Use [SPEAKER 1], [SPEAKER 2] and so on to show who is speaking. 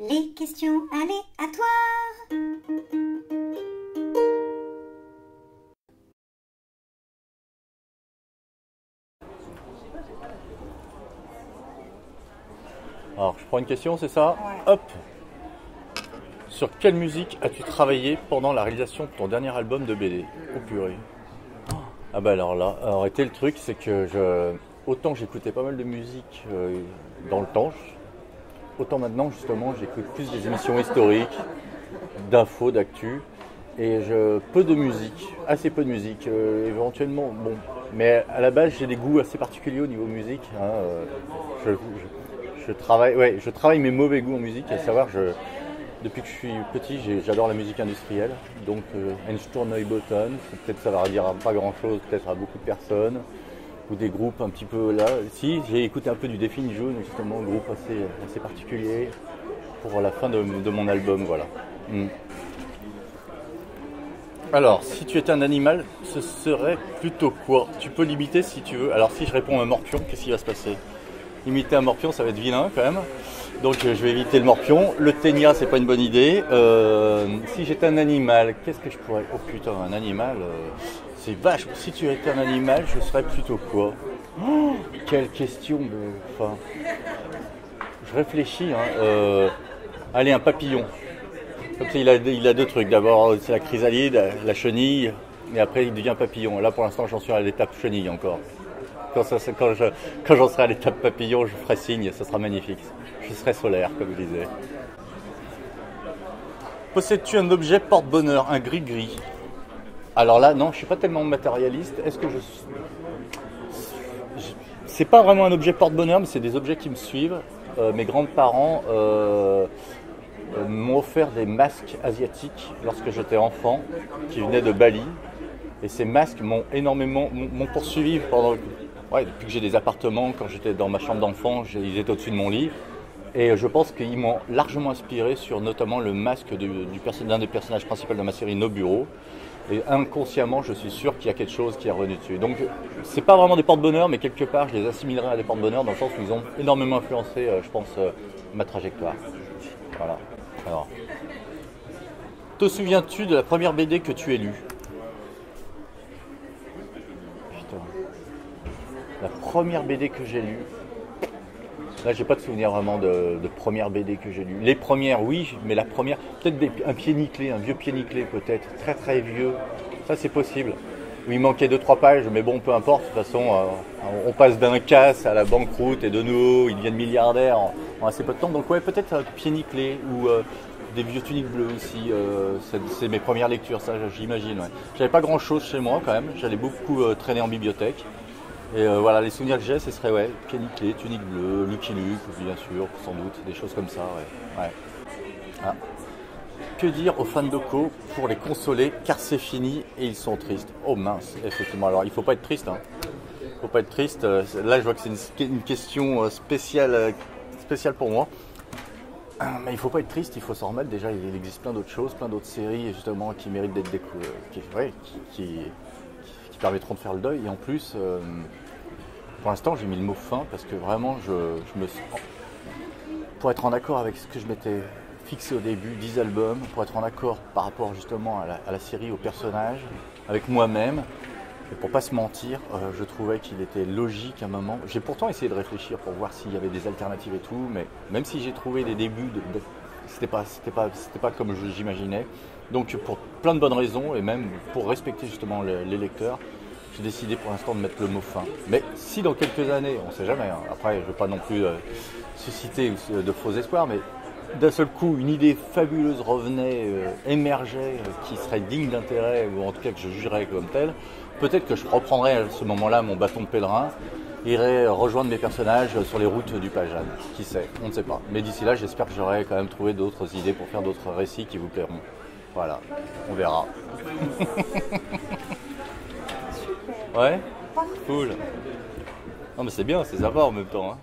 [SPEAKER 1] Les questions aléatoires.
[SPEAKER 2] Alors, je prends une question, c'est ça? Hop! Sur quelle musique as-tu travaillé pendant la réalisation de ton dernier album de BD? Oh purée! Ah bah alors là, en réalité, le truc, c'est que autant j'écoutais pas mal de musique dans le temps, autant maintenant, justement, j'écoute plus des émissions historiques, d'infos, d'actu, et peu de musique, assez peu de musique, éventuellement, bon. Mais à la base, j'ai des goûts assez particuliers au niveau musique, hein, je travaille mes mauvais goûts en musique, à savoir, depuis que je suis petit, j'adore la musique industrielle, donc Einstein Neubauten, peut-être ça va dire pas grand-chose, peut-être à beaucoup de personnes, ou des groupes un petit peu là. Si, j'ai écouté un peu du Défini Jaune, justement, un groupe assez particulier pour la fin de mon album, voilà. Alors, si tu étais un animal, ce serait plutôt quoi? Tu peux l'imiter si tu veux. Alors, si je réponds à un morpion, qu'est-ce qui va se passer? Imiter un morpion, ça va être vilain quand même. Donc, je vais éviter le morpion. Le ténia, c'est pas une bonne idée. Si j'étais un animal, qu'est-ce que je pourrais... Oh putain, un animal, c'est vache. Si tu étais un animal, je serais plutôt quoi? Oh, quelle question de... Enfin, je réfléchis. Allez, un papillon. Comme ça, il a deux trucs. D'abord, c'est la chrysalide, la chenille, et après, il devient papillon. Là, pour l'instant, j'en suis à l'étape chenille encore. Quand j'en serai à l'étape papillon, je ferai signe, ça sera magnifique. Je serai solaire, comme je disais. Possèdes-tu un objet porte-bonheur, un gris-gris? Alors là, non, je suis pas tellement matérialiste. C'est pas vraiment un objet porte-bonheur, mais c'est des objets qui me suivent. Mes grands-parents m'ont offert des masques asiatiques lorsque j'étais enfant, qui venaient de Bali. Et ces masques m'ont poursuivi depuis que j'ai des appartements. Quand j'étais dans ma chambre d'enfant, ils étaient au-dessus de mon lit. Et je pense qu'ils m'ont largement inspiré sur notamment le masque d'un des personnages principaux de ma série Noburo. Et inconsciemment, je suis sûr qu'il y a quelque chose qui est revenu dessus. Donc, c'est pas vraiment des porte-bonheur, mais quelque part, je les assimilerai à des porte-bonheur dans le sens où ils ont énormément influencé, je pense, ma trajectoire. Voilà. Alors, te souviens-tu de la première BD que tu as lue? Putain. La première BD que j'ai lue. Là, j'ai pas de souvenir vraiment de première BD que j'ai lue. Les premières, oui, mais la première, peut-être un pied nickelé, un vieux pied nickelé peut-être, très très vieux. Ça, c'est possible. Où il manquait 2-3 pages, mais bon, peu importe. De toute façon, on passe d'un casse à la banqueroute et de nouveau, ils deviennent milliardaires en assez peu de temps. Donc ouais, peut-être un pied nickelé ou des vieux tuniques bleues aussi. C'est mes premières lectures, ça, j'imagine. Ouais. J'avais pas grand-chose chez moi quand même. J'allais beaucoup traîner en bibliothèque. Et voilà, les souvenirs que j'ai, ce serait pied nickelé, tunique bleue, Lucky Luke, bien sûr, sans doute, des choses comme ça. Ouais. Ah. Que dire aux fans d'Oko pour les consoler, car c'est fini et ils sont tristes? Oh mince, effectivement. Alors, il faut pas être triste. Faut pas être triste. Là, je vois que c'est une question spéciale pour moi. Mais il faut pas être triste, il faut s'en remettre. Déjà, il existe plein d'autres choses, plein d'autres séries justement qui méritent d'être découvertes, qui permettront de faire le deuil. Et en plus, pour l'instant, j'ai mis le mot fin parce que vraiment, pour être en accord avec ce que je m'étais fixé au début, 10 albums, pour être en accord par rapport justement à la série, aux personnages, avec moi-même, et pour pas se mentir, je trouvais qu'il était logique à un moment. J'ai pourtant essayé de réfléchir pour voir s'il y avait des alternatives et tout, mais même si j'ai trouvé des débuts, c'était pas comme j'imaginais. Donc pour plein de bonnes raisons, et même pour respecter justement les lecteurs, j'ai décidé pour l'instant de mettre le mot fin. Mais si dans quelques années, on ne sait jamais, après je ne veux pas non plus susciter de faux espoirs, mais d'un seul coup une idée fabuleuse revenait, émergeait, qui serait digne d'intérêt, ou en tout cas que je jugerais comme telle, peut-être que je reprendrais à ce moment-là mon bâton de pèlerin, irais rejoindre mes personnages sur les routes du Pajan. Qui sait, on ne sait pas. Mais d'ici là, j'espère que j'aurai quand même trouvé d'autres idées pour faire d'autres récits qui vous plairont. Voilà, on verra. Ouais, cool. Non mais c'est bien, c'est sympa en même temps.